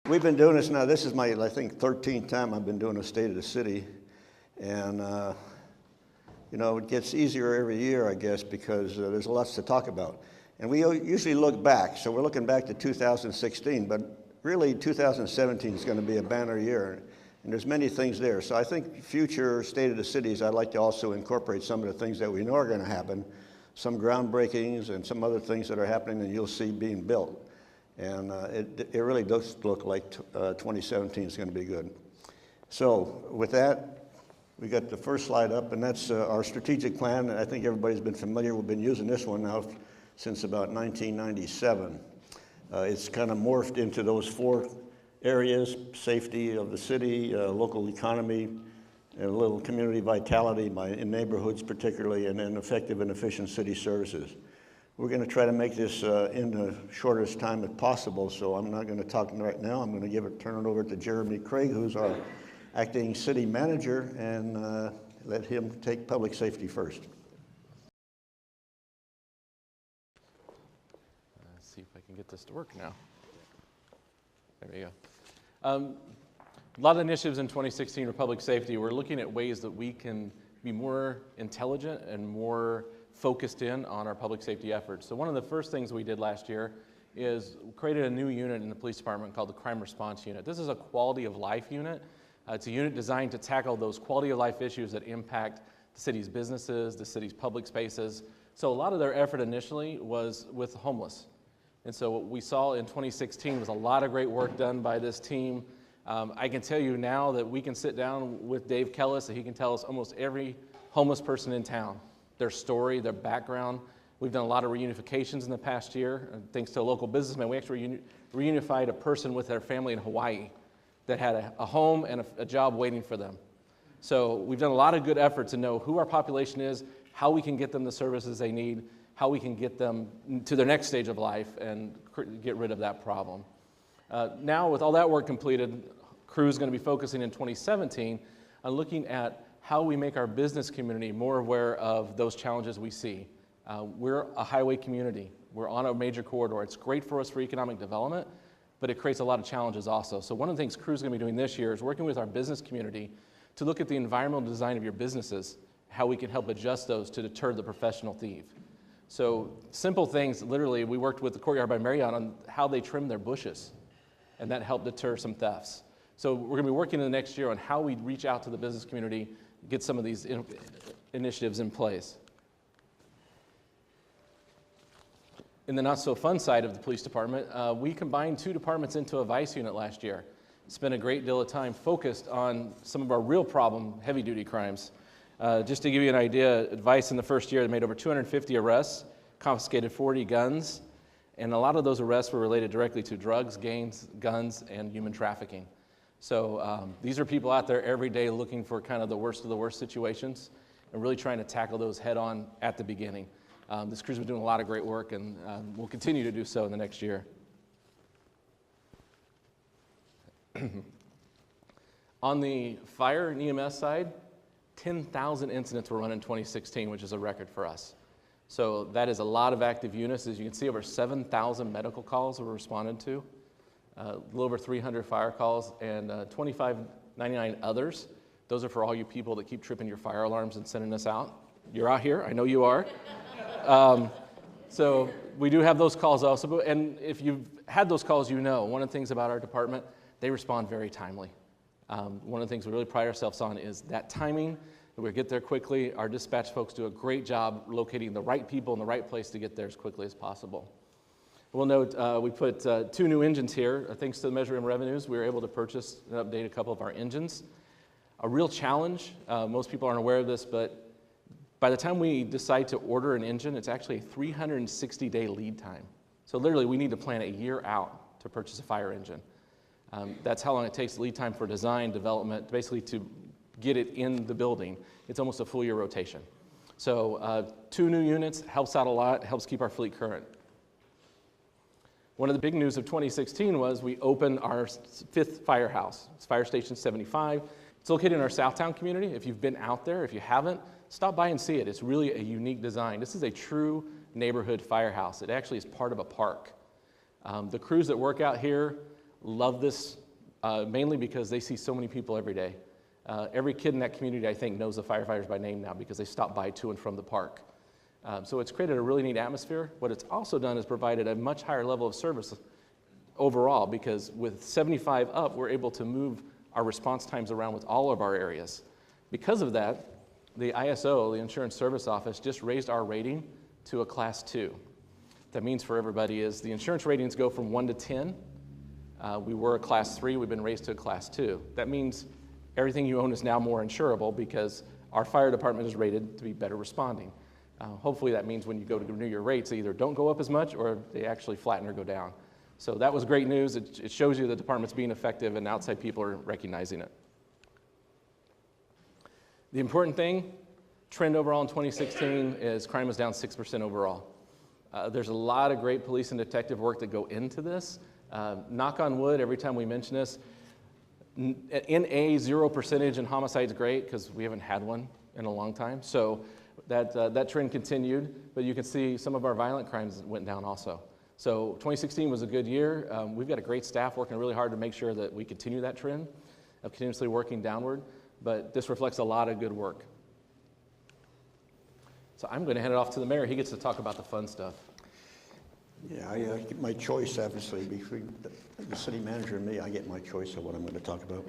we've been doing this now. This is my, I think, 13th time I've been doing a State of the City. And, you know, it gets easier every year, I guess, because there's lots to talk about. And we usually look back. So we're looking back to 2016, but really 2017 is going to be a banner year. And there's many things there. So I think future State of the Cities, I'd like to also incorporate some of the things that we know are going to happen, some groundbreakings and some other things that are happening that you'll see being built. And it really does look like 2017 is going to be good. So with that, we got the first slide up, and that's our strategic plan. And I think everybody's been familiar. We've been using this one now since about 1997. It's kind of morphed into those 4 areas: safety of the city, local economy, a little community vitality in neighborhoods particularly, and then effective and efficient city services. We're going to try to make this in the shortest time as possible, so I'm not going to talk right now. I'm going to turn it over to Jeremy Craig, who's our acting city manager, and let him take public safety first. Let's see if I can get this to work now. There we go. A lot of initiatives in 2016 for public safety. We're looking at ways that we can be more intelligent and more focused in on our public safety efforts. So one of the first things we did last year is created a new unit in the police department called the Crime Response Unit. This is a quality of life unit. It's a unit designed to tackle those quality of life issues that impact the city's businesses, the city's public spaces. So a lot of their effort initially was with the homeless. And so what we saw in 2016 was a lot of great work done by this team. I can tell you now that we can sit down with Dave Kellis and he can tell us almost every homeless person in town, their story, their background. We've done a lot of reunifications in the past year. Thanks to a local businessman, we actually reunified a person with their family in Hawaii that had a home and a job waiting for them. So we've done a lot of good efforts to know who our population is, how we can get them the services they need, how we can get them to their next stage of life and get rid of that problem. Now with all that work completed, crew is going to be focusing in 2017 on looking at how we make our business community more aware of those challenges we see. We're a highway community. We're on a major corridor. It's great for us for economic development, but it creates a lot of challenges also. So one of the things crew's going to be doing this year is working with our business community to look at the environmental design of your businesses, how we can help adjust those to deter the professional thief. So simple things, literally, we worked with the Courtyard by Marriott on how they trim their bushes, and that helped deter some thefts. So we're going to be working in the next year on how we reach out to the business community, get some of these initiatives in place. In the not-so-fun side of the police department, we combined 2 departments into a vice unit last year. Spent a great deal of time focused on some of our real problem heavy-duty crimes. Just to give you an idea, Vice in the first year, they made over 250 arrests, confiscated 40 guns, and a lot of those arrests were related directly to drugs, gangs, guns, and human trafficking. So these are people out there every day looking for kind of the worst of the worst situations and really trying to tackle those head on at the beginning. This crew's been doing a lot of great work, and will continue to do so in the next year. On the fire and EMS side, 10,000 incidents were run in 2016, which is a record for us. So that is a lot of active units. As you can see, over 7,000 medical calls were responded to, a little over 300 fire calls, and 2,599 others. Those are for all you people that keep tripping your fire alarms and sending us out. You're out here, I know you are. So we do have those calls also, and if you've had those calls, you know, one of the things about our department, they respond very timely. One of the things we really pride ourselves on is that timing. We get there quickly. Our dispatch folks do a great job locating the right people in the right place to get there as quickly as possible. We'll note we put 2 new engines here. Thanks to the Measure M revenues, we were able to purchase and update a couple of our engines. A real challenge, most people aren't aware of this, but by the time we decide to order an engine, it's actually a 360-day lead time. So literally, we need to plan a year out to purchase a fire engine. That's how long it takes lead time for design, development, basically to get it in the building. It's almost a full year rotation. So 2 new units helps out a lot, helps keep our fleet current. One of the big news of 2016 was we opened our 5th firehouse. It's Fire Station 75. It's located in our Southtown community. If you've been out there, if you haven't, stop by and see it. It's really a unique design. This is a true neighborhood firehouse. It actually is part of a park. The crews that work out here love this mainly because they see so many people every day. Every kid in that community, I think, knows the firefighters by name now because they stop by to and from the park. So it's created a really neat atmosphere. What it's also done is provided a much higher level of service overall, because with 75 up, we're able to move our response times around with all of our areas. Because of that, the ISO, the Insurance Service Office, just raised our rating to a Class 2. That means for everybody is the insurance ratings go from 1 to 10. We were a Class 3, we've been raised to a Class 2. That means everything you own is now more insurable because our fire department is rated to be better responding. Hopefully that means when you go to renew your rates, they either don't go up as much or they actually flatten or go down. So that was great news. It shows you the department's being effective and outside people are recognizing it. The important thing, trend overall in 2016 is crime was down 6% overall. There's a lot of great police and detective work that go into this. Knock on wood, every time we mention this, NA 0% in homicide is great because we haven't had one in a long time. So that trend continued, but you can see some of our violent crimes went down also. So 2016 was a good year. We've got a great staff working really hard to make sure that we continue that trend of continuously working downward, but this reflects a lot of good work. So I'm going to hand it off to the mayor. He gets to talk about the fun stuff. Yeah, I get my choice, obviously, between the city manager and me. I get my choice of what I'm going to talk about.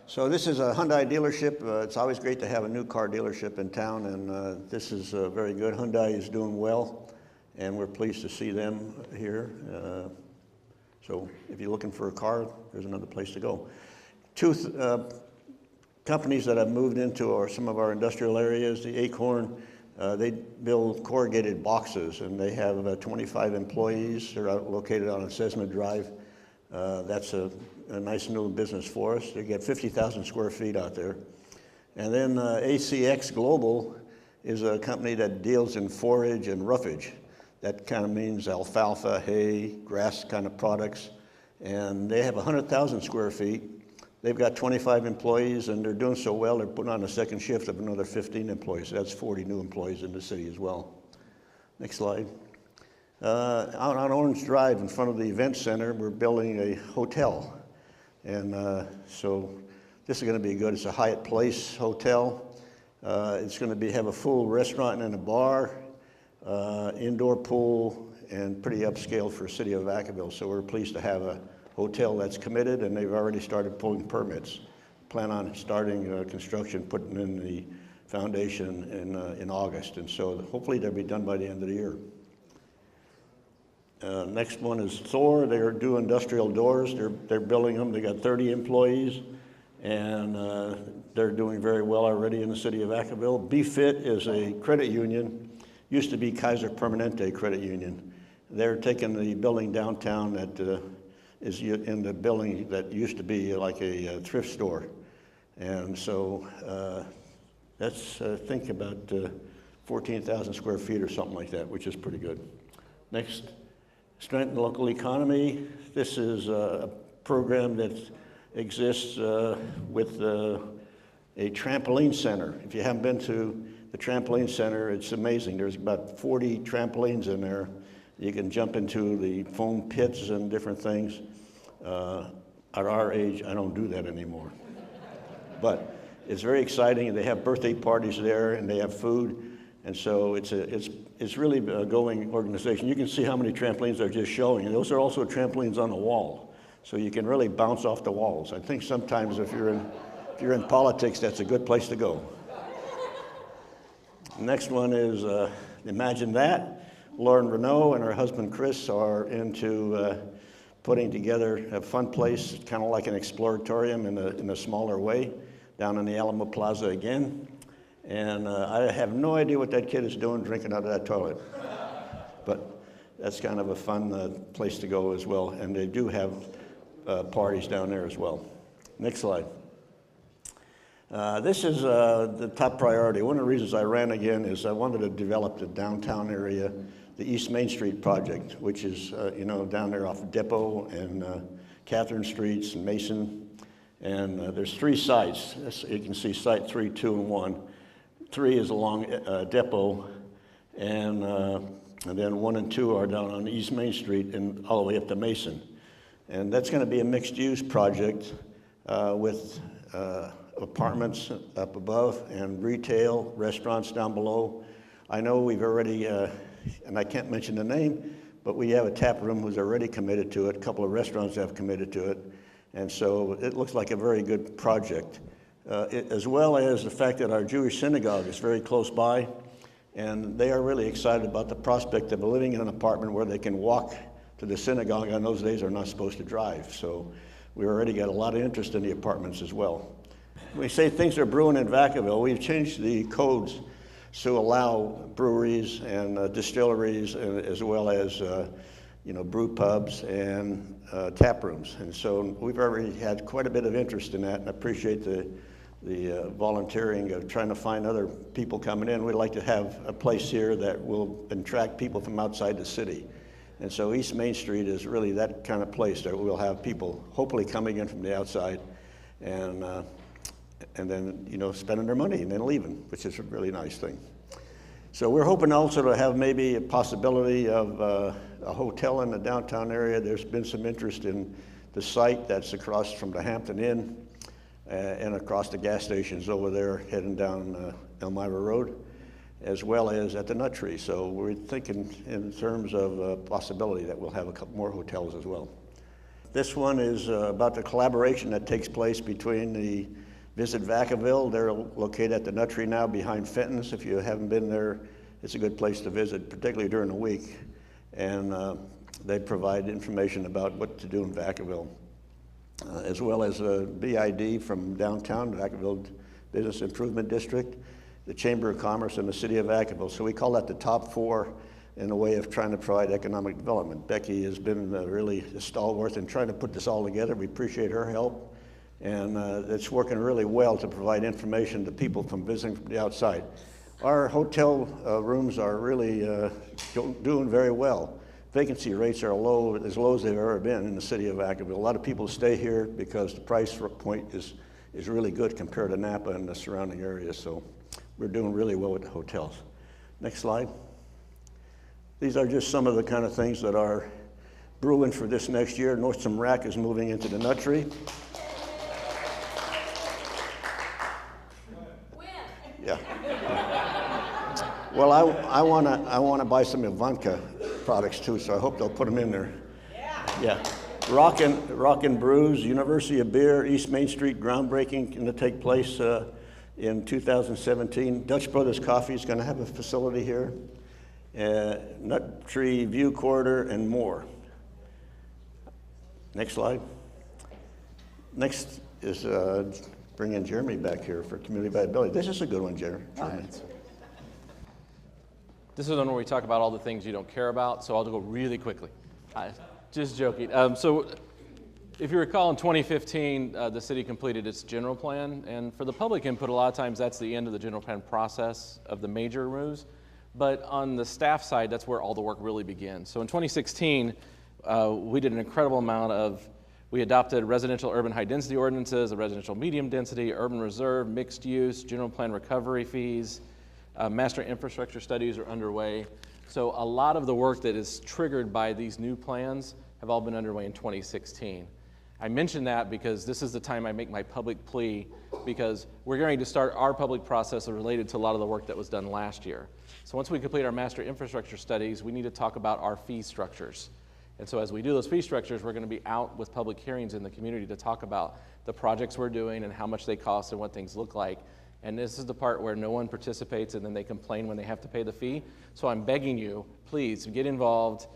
So this is a Hyundai dealership. It's always great to have a new car dealership in town, and this is very good. Hyundai is doing well, and we're pleased to see them here. So if you're looking for a car, there's another place to go. Two companies that have moved into some of our industrial areas, the Acorn, they build corrugated boxes, and they have 25 employees. They're located on Cessna Drive. That's a nice new business for us. They get 50,000 square feet out there. And then ACX Global is a company that deals in forage and roughage. That kind of means alfalfa, hay, grass kind of products. And they have 100,000 square feet. They've got 25 employees, and they're doing so well, they're putting on a second shift of another 15 employees. That's 40 new employees in the city as well. Next slide. Out on Orange Drive in front of the event center, we're building a hotel. And so this is going to be good. It's a Hyatt Place hotel. It's going to have a full restaurant and a bar, indoor pool, and pretty upscale for the city of Vacaville. So we're pleased to have a hotel that's committed, and they've already started pulling permits. Plan on starting construction, putting in the foundation in August. And so hopefully they'll be done by the end of the year. Next one is Thor. They do industrial doors. They're building them. They got 30 employees, and they're doing very well already in the city of Vacaville. BFIT is a credit union. Used to be Kaiser Permanente Credit Union. They're taking the building downtown that is in the building that used to be like a thrift store. And so that's, I think, about 14,000 square feet or something like that, which is pretty good. Next. Strengthen the local economy. This is a program that exists with a trampoline center. If you haven't been to the trampoline center, it's amazing. There's about 40 trampolines in there. You can jump into the foam pits and different things. At our age, I don't do that anymore. But it's very exciting. They have birthday parties there, and they have food. And so it's really a going organization. You can see how many trampolines they're just showing. And those are also trampolines on the wall. So you can really bounce off the walls. I think sometimes if you're in politics, that's a good place to go. The next one is Imagine That. Lauren Renault and her husband Chris are into putting together a fun place, kind of like an exploratorium in a smaller way, down in the Alamo Plaza again. And I have no idea what that kid is doing drinking out of that toilet. But that's kind of a fun place to go as well. And they do have parties down there as well. Next slide. This is the top priority. One of the reasons I ran again is I wanted to develop the downtown area, the East Main Street project, which is down there off Depot and Catherine Streets and Mason. And there's 3 sites. You can see site 3, 2, and 1. 3 is along Depot, and then 1 and 2 are down on East Main Street and all the way up to Mason. And that's going to be a mixed-use project with apartments up above and retail, restaurants down below. I know we've already, and I can't mention the name, but we have a tap room who's already committed to it. A couple of restaurants have committed to it. And so it looks like a very good project. As well as the fact that our Jewish synagogue is very close by, and they are really excited about the prospect of living in an apartment where they can walk to the synagogue. On those days, they're not supposed to drive. So we already got a lot of interest in the apartments as well. We say things are brewing in Vacaville. We've changed the codes to allow breweries and distilleries, as well as brew pubs and tap rooms. And so we've already had quite a bit of interest in that, and I appreciate the volunteering of trying to find other people coming in. We'd like to have a place here that will attract people from outside the city. And so East Main Street is really that kind of place that we'll have people hopefully coming in from the outside and then, spending their money and then leaving, which is a really nice thing. So we're hoping also to have maybe a possibility of a hotel in the downtown area. There's been some interest in the site that's across from the Hampton Inn and across the gas stations over there heading down Elmira Road, as well as at the Nut Tree. So we're thinking in terms of possibility that we'll have a couple more hotels as well. This one is about the collaboration that takes place between the Visit Vacaville. They're located at the Nut Tree now behind Fenton's. If you haven't been there, it's a good place to visit, particularly during the week. And they provide information about what to do in Vacaville, as well as a BID from downtown, Vacaville Business Improvement District, the Chamber of Commerce, and the City of Vacaville. So we call that the top four in a way of trying to provide economic development. Becky has been really stalwart in trying to put this all together. We appreciate her help. And it's working really well to provide information to people from visiting from the outside. Our hotel rooms are really doing very well. Vacancy rates are low, as low as they've ever been in the city of Vacaville. A lot of people stay here because the price point is really good compared to Napa and the surrounding areas. So we're doing really well with the hotels. Next slide. These are just some of the kind of things that are brewing for this next year. Nordstrom Rack is moving into the Nut Tree. Yeah. Well, I want to buy some Ivanka products too, so I hope they'll put them in there. Yeah. Rockin' Brews, University of Beer, East Main Street groundbreaking going to take place in 2017. Dutch Brothers Coffee is going to have a facility here. Nut Tree View Corridor and more. Next slide. Next is bring in Jeremy back here for community viability. This is a good one, Jeremy. This is one where we talk about all the things you don't care about, so I'll go really quickly. Just joking. So if you recall, in 2015, the city completed its general plan, and for the public input, a lot of times that's the end of the general plan process of the major moves. But on the staff side, that's where all the work really begins. So in 2016, we did an incredible amount of we adopted residential urban high density ordinances, a residential medium density, urban reserve, mixed use, general plan recovery fees, master infrastructure studies are underway. So a lot of the work that is triggered by these new plans have all been underway in 2016. I mention that because this is the time I make my public plea, because we're going to start our public process related to a lot of the work that was done last year. So once we complete our master infrastructure studies, we need to talk about our fee structures. And so as we do those fee structures, we're going to be out with public hearings in the community to talk about the projects we're doing and how much they cost and what things look like. And this is the part where no one participates and then they complain when they have to pay the fee. So I'm begging you, please get involved,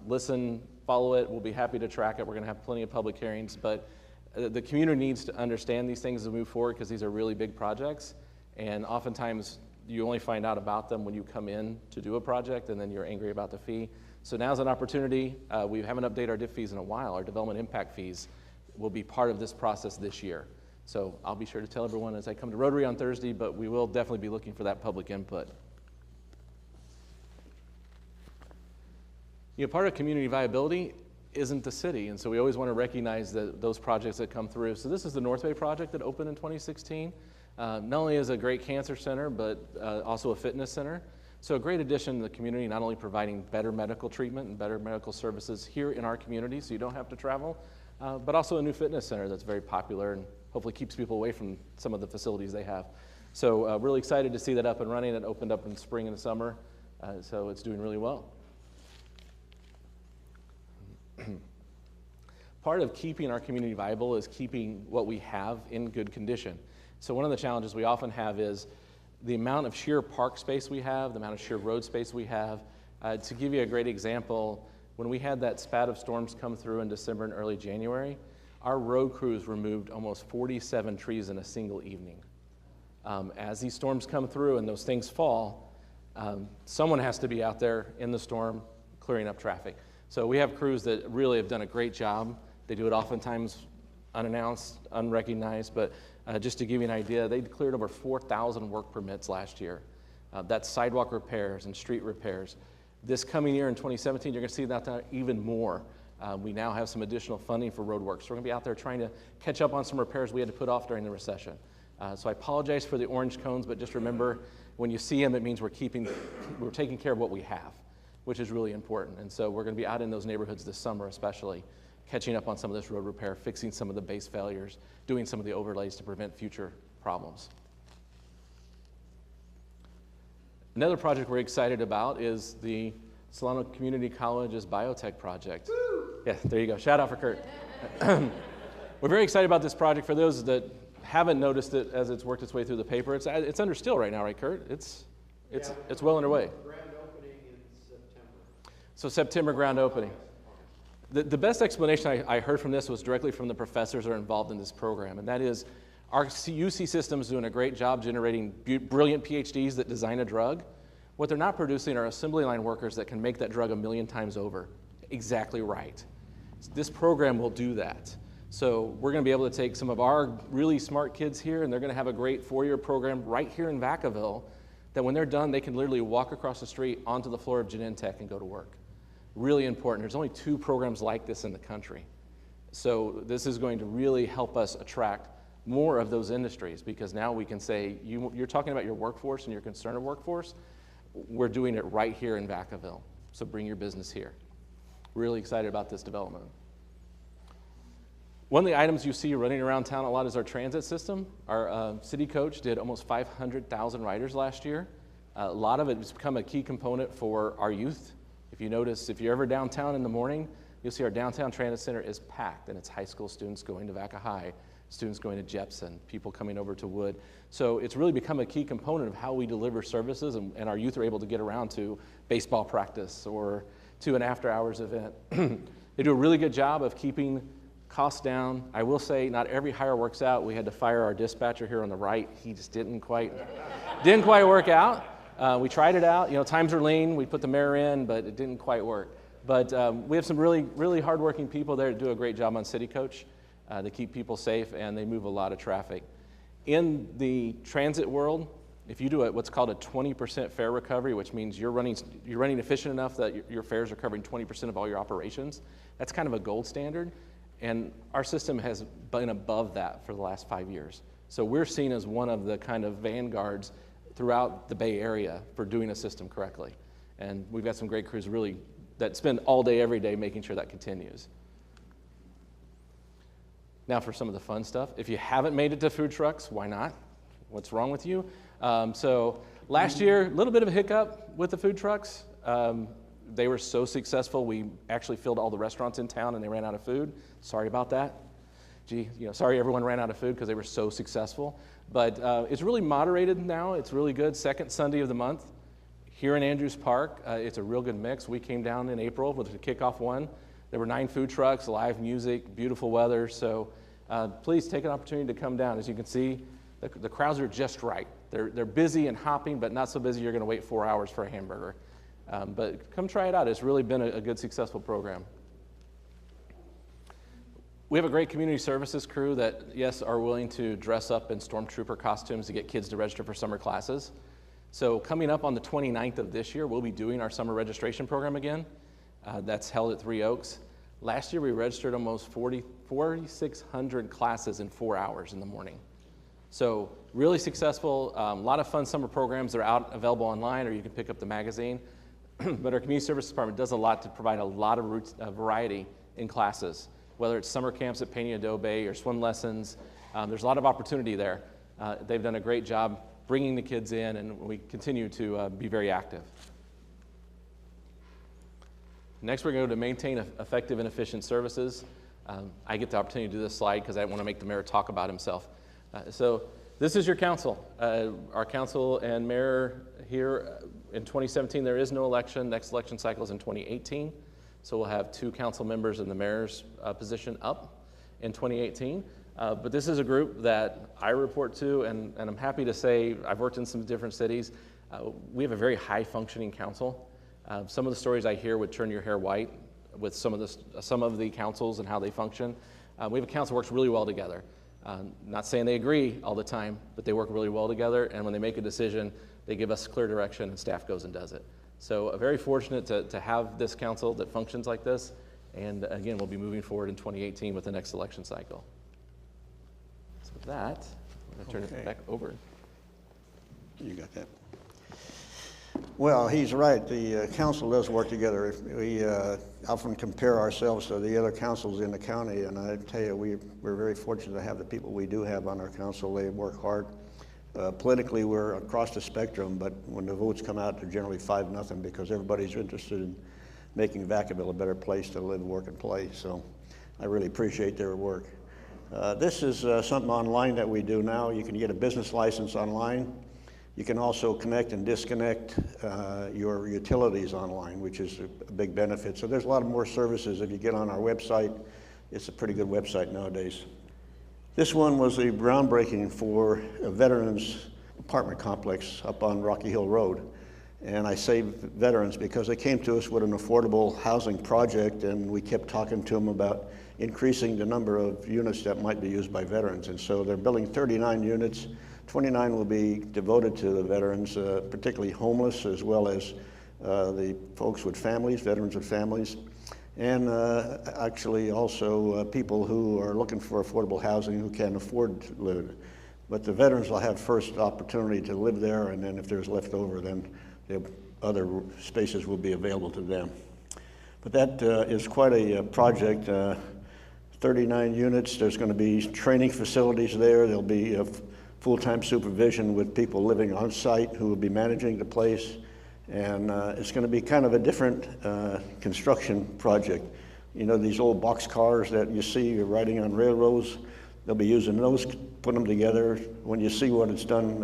listen, follow it. We'll be happy to track it. We're going to have plenty of public hearings. But the community needs to understand these things as we move forward, because these are really big projects. And oftentimes you only find out about them when you come in to do a project and then you're angry about the fee. So now's an opportunity. We haven't updated our DIF fees in a while. Our development impact fees will be part of this process this year. So I'll be sure to tell everyone as I come to Rotary on Thursday, but we will definitely be looking for that public input. Part of community viability isn't the city, and so we always want to recognize those projects that come through. So this is the North Bay project that opened in 2016. Not only is a great cancer center, but also a fitness center. So a great addition to the community, not only providing better medical treatment and better medical services here in our community so you don't have to travel, but also a new fitness center that's very popular and hopefully keeps people away from some of the facilities they have. So really excited to see that up and running. It opened up in the spring and the summer, so it's doing really well. Part of keeping our community viable is keeping what we have in good condition. So one of the challenges we often have is the amount of sheer park space we have, the amount of sheer road space we have. To give you a great example, when we had that spat of storms come through in December and early January, our road crews removed almost 47 trees in a single evening. As these storms come through and those things fall, someone has to be out there in the storm clearing up traffic. So we have crews that really have done a great job. They do it oftentimes unannounced, unrecognized, but just to give you an idea, they cleared over 4,000 work permits last year. That's sidewalk repairs and street repairs. This coming year in 2017, you're going to see that even more. We now have some additional funding for road work, so we're going to be out there trying to catch up on some repairs we had to put off during the recession. So I apologize for the orange cones, but just remember, when you see them, it means we're taking care of what we have, which is really important. And so we're going to be out in those neighborhoods this summer especially, catching up on some of this road repair, fixing some of the base failures, doing some of the overlays to prevent future problems. Another project we're excited about is the Solano Community College's biotech project. Woo! Yeah, there you go. Shout out for Kurt. We're very excited about this project. For those that haven't noticed it as it's worked its way through the paper, it's under still right now, right, Kurt? It's well underway. Grand opening in September. So September grand opening. The best explanation I heard from this was directly from the professors that are involved in this program, and that is our UC system is doing a great job generating brilliant PhDs that design a drug. What they're not producing are assembly line workers that can make that drug 1,000,000 times over. Exactly right. This program will do that. So we're going to be able to take some of our really smart kids here, and they're going to have a great 4-year program right here in Vacaville that when they're done, they can literally walk across the street onto the floor of Genentech and go to work. Really important. There's only 2 programs like this in the country. So this is going to really help us attract more of those industries, because now we can say, you're talking about your workforce and your concern of workforce. We're doing it right here in Vacaville. So bring your business here. Really excited about this development. One of the items you see running around town a lot is our transit system. Our city coach did almost 500,000 riders last year. A lot of it has become a key component for our youth. If you notice, if you're ever downtown in the morning, you'll see our downtown transit center is packed, and it's high school students going to Vaca High, students going to Jepson, people coming over to Wood. So it's really become a key component of how we deliver services, and our youth are able to get around to baseball practice or to an after-hours event. They do a really good job of keeping costs down. I will say not every hire works out. We had to fire our dispatcher here on the right. He just didn't quite work out. We tried it out. You know, times are lean. We put the mayor in, but it didn't quite work. But we have some really, really hardworking people there that do a great job on City Coach. They keep people safe, and they move a lot of traffic. In the transit world, if you do what's called a 20% fare recovery, which means you're running efficient enough that your fares are covering 20% of all your operations, that's kind of a gold standard. And our system has been above that for the last 5 years. So we're seen as one of the kind of vanguards throughout the Bay Area for doing a system correctly. And we've got some great crews really that spend all day, every day making sure that continues. Now for some of the fun stuff. If you haven't made it to food trucks, why not? What's wrong with you? So last year, a little bit of a hiccup with the food trucks. They were so successful, we actually filled all the restaurants in town and they ran out of food. Sorry about that. Gee, sorry everyone ran out of food because they were so successful. But it's really moderated now. It's really good. Second Sunday of the month here in Andrews Park. It's a real good mix. We came down in April with the kickoff one. There were 9 food trucks, live music, beautiful weather. So please take an opportunity to come down. As you can see, the crowds are just right. They're busy and hopping, but not so busy you're going to wait 4 hours for a hamburger. But come try it out. It's really been a good, successful program. We have a great community services crew that, yes, are willing to dress up in stormtrooper costumes to get kids to register for summer classes. So coming up on the 29th of this year, we'll be doing our summer registration program again. That's held at 3 Oaks. Last year, we registered almost 4,600 classes in 4 hours in the morning. So really successful, a lot of fun summer programs. They're out available online, or you can pick up the magazine. But our community service department does a lot to provide a lot of variety in classes, whether it's summer camps at Peña Bay or swim lessons. There's a lot of opportunity there. They've done a great job bringing the kids in, and we continue to be very active. Next, we're going to go to maintain effective and efficient services. I get the opportunity to do this slide because I want to make the mayor talk about himself. So this is your council. Our council and mayor here in 2017, there is no election. Next election cycle is in 2018. So we'll have 2 council members in the mayor's position up in 2018. But this is a group that I report to, and I'm happy to say I've worked in some different cities. We have a very high functioning council. Some of the stories I hear would turn your hair white with some of the councils and how they function. We have a council that works really well together. Not saying they agree all the time, but they work really well together, and when they make a decision, they give us clear direction and staff goes and does it. So very fortunate to have this council that functions like this, and again, we'll be moving forward in 2018 with the next election cycle. So with that, I'm going to turn it back over. You got that. Well, he's right. The council does work together. We often compare ourselves to the other councils in the county, and I tell you, we're very fortunate to have the people we do have on our council. They work hard. Politically, we're across the spectrum, but when the votes come out, they're generally 5-0 because everybody's interested in making Vacaville a better place to live, work, and play. So I really appreciate their work. This is something online that we do now. You can get a business license online. You can also connect and disconnect your utilities online, which is a big benefit. So there's a lot of more services if you get on our website. It's a pretty good website nowadays. This one was a groundbreaking for a veterans apartment complex up on Rocky Hill Road. And I say veterans because they came to us with an affordable housing project, and we kept talking to them about increasing the number of units that might be used by veterans. And so they're building 39 units. 29 will be devoted to the veterans, particularly homeless, as well as the folks with families, veterans with families, and actually also people who are looking for affordable housing who can't afford to live. But the veterans will have first opportunity to live there, and then if there's left over, then the other spaces will be available to them. But that is quite a project. 39 units. There's going to be training facilities there. There'll be full-time supervision with people living on site who will be managing the place. And it's going to be kind of a different construction project. You know, these old box cars that you see riding on railroads, they'll be using those, put them together. When you see what it's done,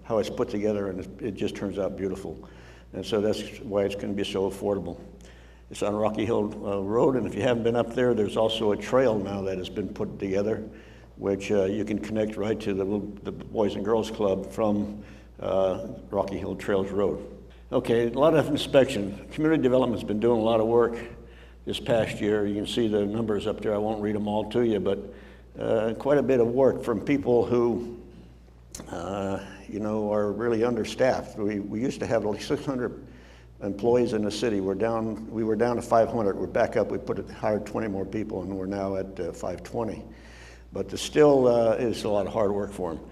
how it's put together, and it just turns out beautiful. And so that's why it's going to be so affordable. It's on Rocky Hill Road, and if you haven't been up there, there's also a trail now that has been put together, which you can connect right to the Boys and Girls Club from Rocky Hill Trails Road. Okay, a lot of inspection. Community development's been doing a lot of work this past year. You can see the numbers up there. I won't read them all to you, but quite a bit of work from people who, you know, are really understaffed. We used to have like 600 employees in the city. We were down to 500. We're back up. We hired 20 more people, and we're now at 520. But there still is a lot of hard work for them.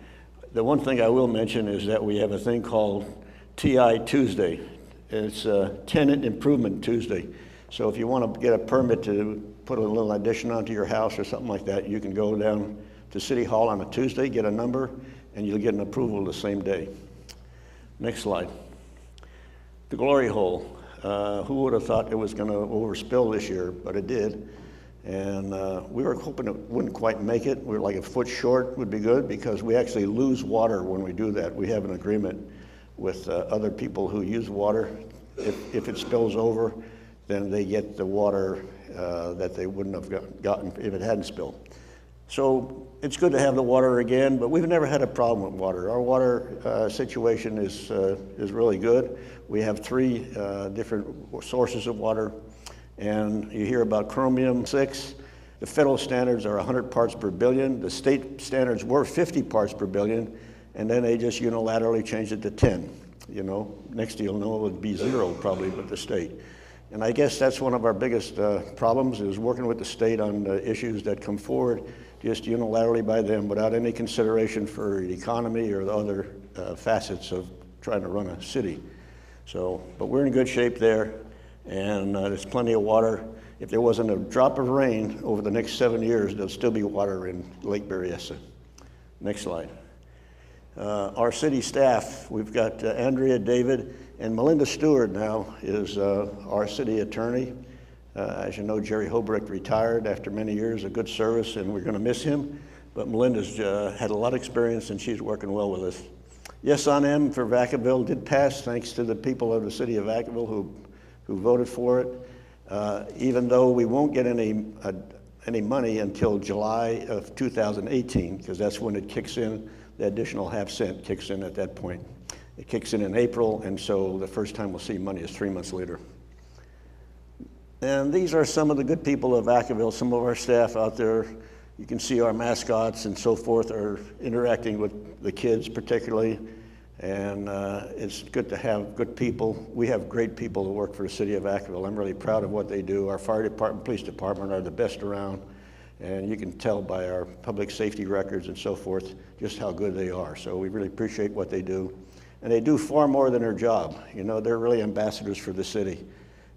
The one thing I will mention is that we have a thing called TI Tuesday. It's Tenant Improvement Tuesday. So if you want to get a permit to put a little addition onto your house or something like that, you can go down to City Hall on a Tuesday, get a number, and you'll get an approval the same day. Next slide. The glory hole. Who would have thought it was going to overspill this year, but it did. And we were hoping it wouldn't quite make it. We were like a foot short would be good because we actually lose water when we do that. We have an agreement with other people who use water. If it spills over, then they get the water that they wouldn't have gotten if it hadn't spilled. So it's good to have the water again, but we've never had a problem with water. Our water situation is really good. We have 3 different sources of water, and you hear about chromium-6. The federal standards are 100 parts per billion. The state standards were 50 parts per billion, and then they just unilaterally changed it to 10. You know, next you'll know it would be 0 probably with the state. And I guess that's one of our biggest problems, is working with the state on issues that come forward just unilaterally by them without any consideration for the economy or the other facets of trying to run a city. So, but we're in good shape there, and there's plenty of water. If there wasn't a drop of rain over the next 7 years, there'll still be water in Lake Berryessa. Next slide. Our city staff, we've got Andrea, David, and Melinda Stewart now is our city attorney. As you know, Jerry Hobrecht retired after many years of good service, and we're going to miss him. But Melinda's had a lot of experience, and she's working well with us. Yes on M for Vacaville did pass, thanks to the people of the city of Vacaville who voted for it. Even though we won't get any money until July of 2018, because that's when it kicks in. The additional half-cent kicks in at that point. It kicks in April, and so the first time we'll see money is 3 months later. And these are some of the good people of Vacaville, some of our staff out there. You can see our mascots and so forth are interacting with the kids particularly, and it's good to have good people. We have great people who work for the city of Vacaville. I'm really proud of what they do. Our fire department, police department are the best around, and you can tell by our public safety records and so forth just how good they are. So we really appreciate what they do. And they do far more than their job. You know, they're really ambassadors for the city.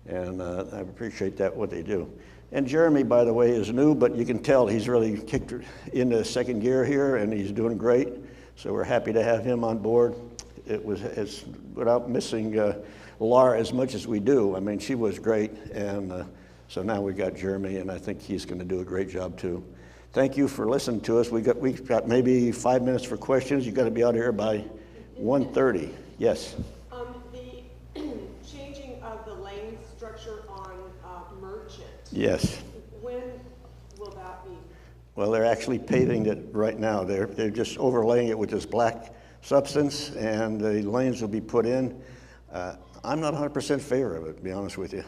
And I appreciate that, what they do. And Jeremy, by the way, is new, but you can tell he's really kicked into second gear here, and he's doing great. So we're happy to have him on board. It's without missing Laura as much as we do. I mean, she was great, and so now we've got Jeremy, and I think he's going to do a great job too. Thank you for listening to us. We've got maybe 5 minutes for questions. You've got to be out here by 1:30. Yes. The changing of the lane structure on Merchant. Yes. When will that be? Well, they're actually paving it right now. They're just overlaying it with this black substance, and the lanes will be put in. I'm not 100% favor of it, to be honest with you.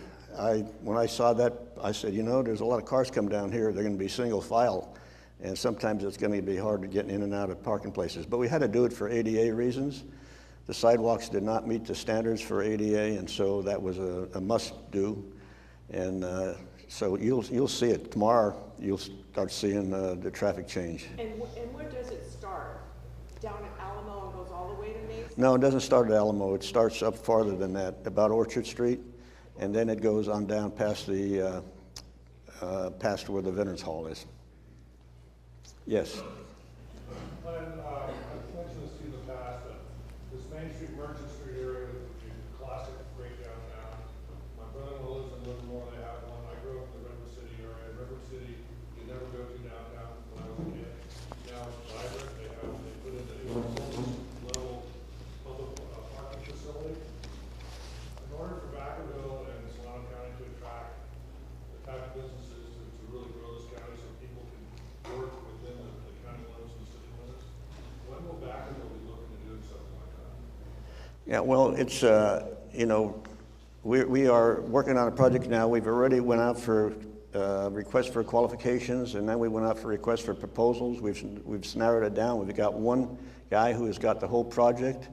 When I saw that, I said, you know, there's a lot of cars come down here. They're going to be single file, and sometimes it's going to be hard to get in and out of parking places. But we had to do it for ADA reasons. The sidewalks did not meet the standards for ADA, and so that was a must-do. And so you'll see it tomorrow. You'll start seeing the traffic change. And where does it start? Down at Alamo and goes all the way to Mason? No, it doesn't start at Alamo. It starts up farther than that, about Orchard Street, and then it goes on down past the past where the Veterans Hall is. Yes. I've mentioned this to you in the past, that this Main Street, Merchant Street area is a classic great downtown. My brother-in-law lives in Livermore, they have one. I grew up in the River City area. River City, you never go to downtown when I was a kid. Now it's vibrant. They put in the new level public parking facility. In order for Vacaville and Solano County to attract the type of businesses to really grow this county so people can work within the county limits and city limits, when will Vacaville be looking to do something like that? Yeah, well, it's, you know, we are working on a project now. We've already went out for requests for qualifications, and then we went out for requests for proposals. We've narrowed it down. We've got one guy who has got the whole project,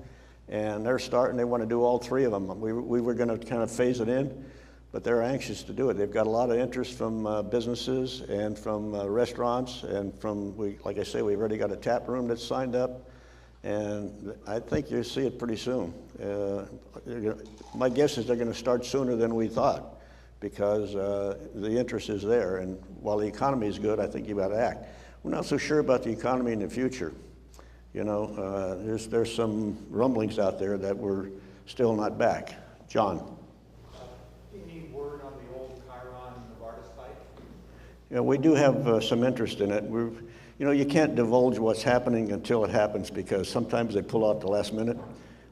and they're starting. They want to do all three of them. We were going to kind of phase it in, but they're anxious to do it. They've got a lot of interest from businesses and from restaurants, and from, like I say, we've already got a tap room that's signed up, and I think you'll see it pretty soon. My guess is they're going to start sooner than we thought, because the interest is there, and while the economy is good, I think you've got to act. We're not so sure about the economy in the future. You know, there's some rumblings out there that we're still not back. John? Any word on the old Chiron Novartis fight? Yeah, we do have some interest in it. You know, you can't divulge what's happening until it happens, because sometimes they pull out the last minute.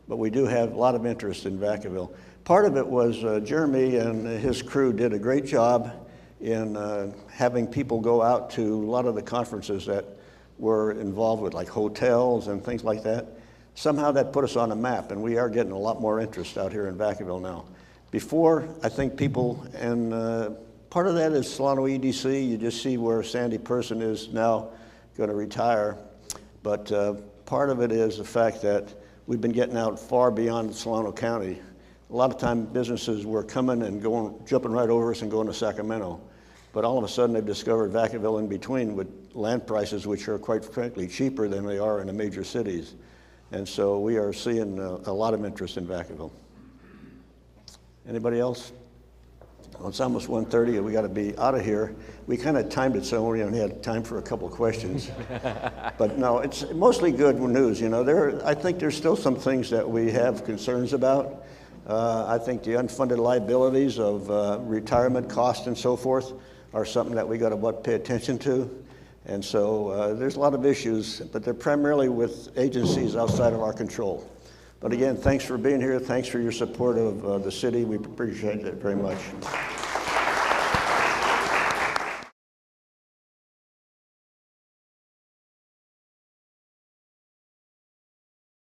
But we do have a lot of interest in Vacaville. Part of it was Jeremy and his crew did a great job in having people go out to a lot of the conferences that were involved with, like hotels and things like that. Somehow that put us on a map, and we are getting a lot more interest out here in Vacaville now. Before, I think people, and part of that is Solano EDC. You just see where Sandy Person is now going to retire. But part of it is the fact that we've been getting out far beyond Solano County a lot of time businesses were coming and going, jumping right over us and going to Sacramento. But all of a sudden they've discovered Vacaville in between with land prices which are quite frankly cheaper than they are in the major cities. And so we are seeing a lot of interest in Vacaville. Anybody else? Well, it's almost 1:30 and we got to be out of here. We kind of timed it so we only had time for a couple of questions. But no, it's mostly good news. You know, I think there's still some things that we have concerns about. I think the unfunded liabilities of retirement costs and so forth are something that we got to pay attention to. And so there's a lot of issues, but they're primarily with agencies outside of our control. But again, thanks for being here. Thanks for your support of the city. We appreciate it very much.